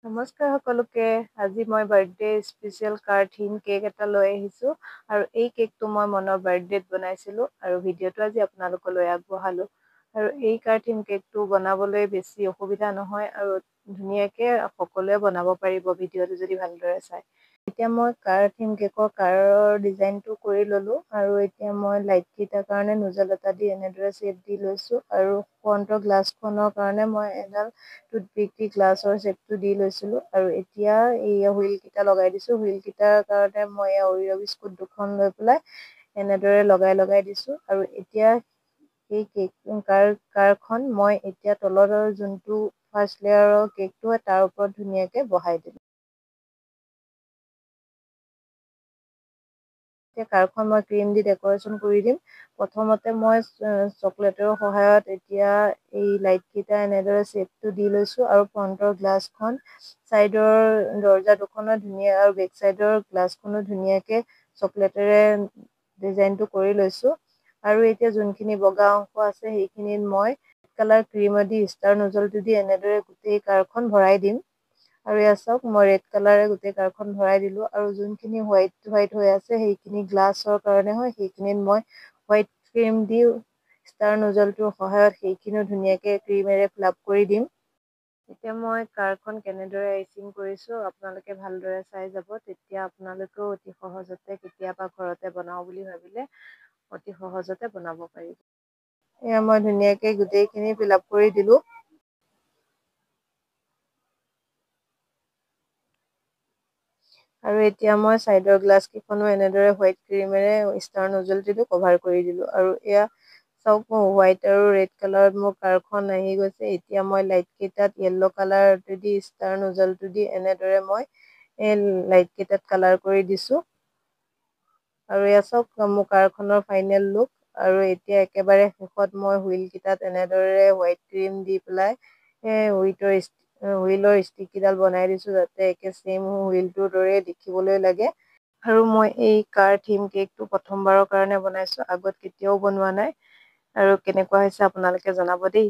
নমস্কাৰ সকলোকে। আজি মই বাৰ্থডে স্পেচিয়েল কাৰ থিম কেক এটা লৈ আহিছোঁ আৰু এই কেকটো মই মনৰ বাৰ্থডেত বনাইছিলোঁ আৰু ভিডিঅ'টো আজি আপোনালোকলৈ আগবঢ়ালোঁ। আৰু এই কাৰ থিম কেকটো বনাবলৈ বেছি অসুবিধা নহয় আৰু ধুনীয়াকৈ সকলোৱে বনাব পাৰিব ভিডিঅ'টো যদি ভালদৰে চায়। এতিয়া মই কাৰ থিম কেকৰ কাৰৰ ডিজাইনটো কৰি ল'লোঁ আৰু এতিয়া মই লাইটকেইটাৰ কাৰণে নোজল এটা দি এনেদৰে শ্বেপ দি লৈছোঁ আৰু ফ্ৰণ্টৰ গ্লাছখনৰ কাৰণে মই এডাল টুথপিক দি গ্লাছৰ শ্বেপটো দি লৈছিলোঁ আৰু এতিয়া এই হুইলকেইটা লগাই দিছোঁ। হুইলকেইটাৰ কাৰণে মই অৰিঅ' বিস্কুট দুখন লৈ পেলাই এনেদৰে লগাই দিছোঁ আৰু এতিয়া এই কাৰখন মই এতিয়া তলৰ যোনটো ফাৰ্ষ্ট লেয়াৰৰ কেকটো হয় তাৰ ওপৰত ধুনীয়াকৈ বহাই দিলোঁ। এতিয়া কাৰখন মই ক্ৰীম দি ডেক'ৰেশ্যন কৰি দিম। প্ৰথমতে মই চকলেটৰ সহায়ত এতিয়া এই লাইটকেইটা এনেদৰে শ্বেপটো দি লৈছোঁ আৰু ফ্ৰণ্টৰ গ্লাছখন ছাইডৰ দৰ্জা দুখনত ধুনীয়া আৰু বেক ছাইডৰ গ্লাছখনো ধুনীয়াকৈ চকলেটেৰে ডিজাইনটো কৰি লৈছোঁ আৰু এতিয়া যোনখিনি বগা অংশ আছে সেইখিনিত মই কালাৰ ক্ৰীমেদি ষ্টাৰ নজলটো দি এনেদৰে গোটেই কাৰখন ভৰাই দিম। আৰু এয়া চাওক মই ৰেড কালাৰে গোটেই কাৰখন ভৰাই দিলোঁ আৰু যোনখিনি হোৱাইট হৈ আছে সেইখিনি গ্লাছৰ কাৰণে হয়, সেইখিনিত মই হোৱাইট ক্ৰীম দি ষ্টাৰ নজলটোৰ সহায়ত সেইখিনিও ধুনীয়াকৈ ক্ৰীমেৰে ফিল আপ কৰি দিম। এতিয়া মই কাৰখন কেনেদৰে আইচিং কৰিছোঁ আপোনালোকে ভালদৰে চাই যাব, তেতিয়া আপোনালোকেও অতি সহজতে কেতিয়াবা ঘৰতে বনাওঁ বুলি ভাবিলে অতি সহজতে বনাব পাৰিব। এয়া মই ধুনীয়াকৈ গোটেইখিনি ফিল আপ কৰি দিলোঁ। আৰু এতিয়া মই ছাইডৰ গ্লাছ কেইখনো এনেদৰে হোৱাইট ক্ৰীমেৰে ষ্টাৰ নজলটোদি কভাৰ কৰি দিলোঁ আৰু এয়া চাওক হোৱাইট আৰু ৰেড কালাৰত মোৰ কাৰখন আহি গৈছে। এতিয়া মই লাইট কেইটাত য়েল্ল' কালাৰটো দি ষ্টাৰ নজলটো দি এনেদৰে মই লাইট কেইটাত কালাৰ কৰি দিছোঁ আৰু এয়া চাওক মোৰ কাৰখনৰ ফাইনেল লুক। আৰু এতিয়া একেবাৰে শেষত মই হুইলকেইটাত এনেদৰে হোৱাইট ক্ৰীম দি পেলাই হুইলৰ ষ্টিক কেইডাল বনাই দিছোঁ যাতে একে ছেম হুইলটোৰ দৰে দেখিবলৈ লাগে। আৰু মই এই কাৰ থিম কেকটো প্ৰথমবাৰৰ কাৰণে বনাইছোঁ, আগত কেতিয়াও বনোৱা নাই। আৰু কেনেকুৱা হৈছে আপোনালোকে জনাব দেই।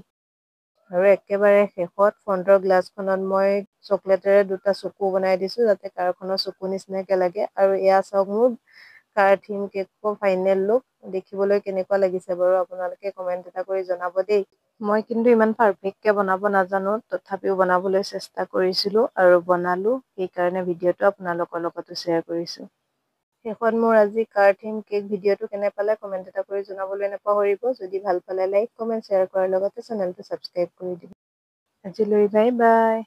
আৰু একেবাৰে শেষত ফ্ৰণ্টৰ গ্লাছখনত মই চকলেটেৰে দুটা চকু বনাই দিছোঁ যাতে কাৰখনৰ চকু নিচিনাকৈ লাগে। আৰু এয়া চাওক মোৰ কাৰ থিম কেকৰ ফাইনেল লুক। দেখিবলৈ কেনেকুৱা লাগিছে বাৰু আপোনালোকে কমেণ্ট এটা কৰি জনাব দেই। মই কিন্তু ইমান পাৰফেক্টকৈ বনাব নাজানো, তথাপিও বনাবলৈ চেষ্টা কৰিছিলোঁ আৰু বনালোঁ। সেইকাৰণে ভিডিঅ'টো আপোনালোকৰ লগতো শ্বেয়াৰ কৰিছোঁ। শেষত মোৰ আজি কাৰ থিম কেক ভিডিঅ'টো কেনে পালে কমেণ্ট এটা কৰি জনাবলৈ নাপাহৰিব। যদি ভাল পালে লাইক, কমেণ্ট, শ্বেয়াৰ কৰাৰ লগতে চেনেলটো ছাবস্ক্ৰাইব কৰি দিব। আজিলৈ বাই বাই।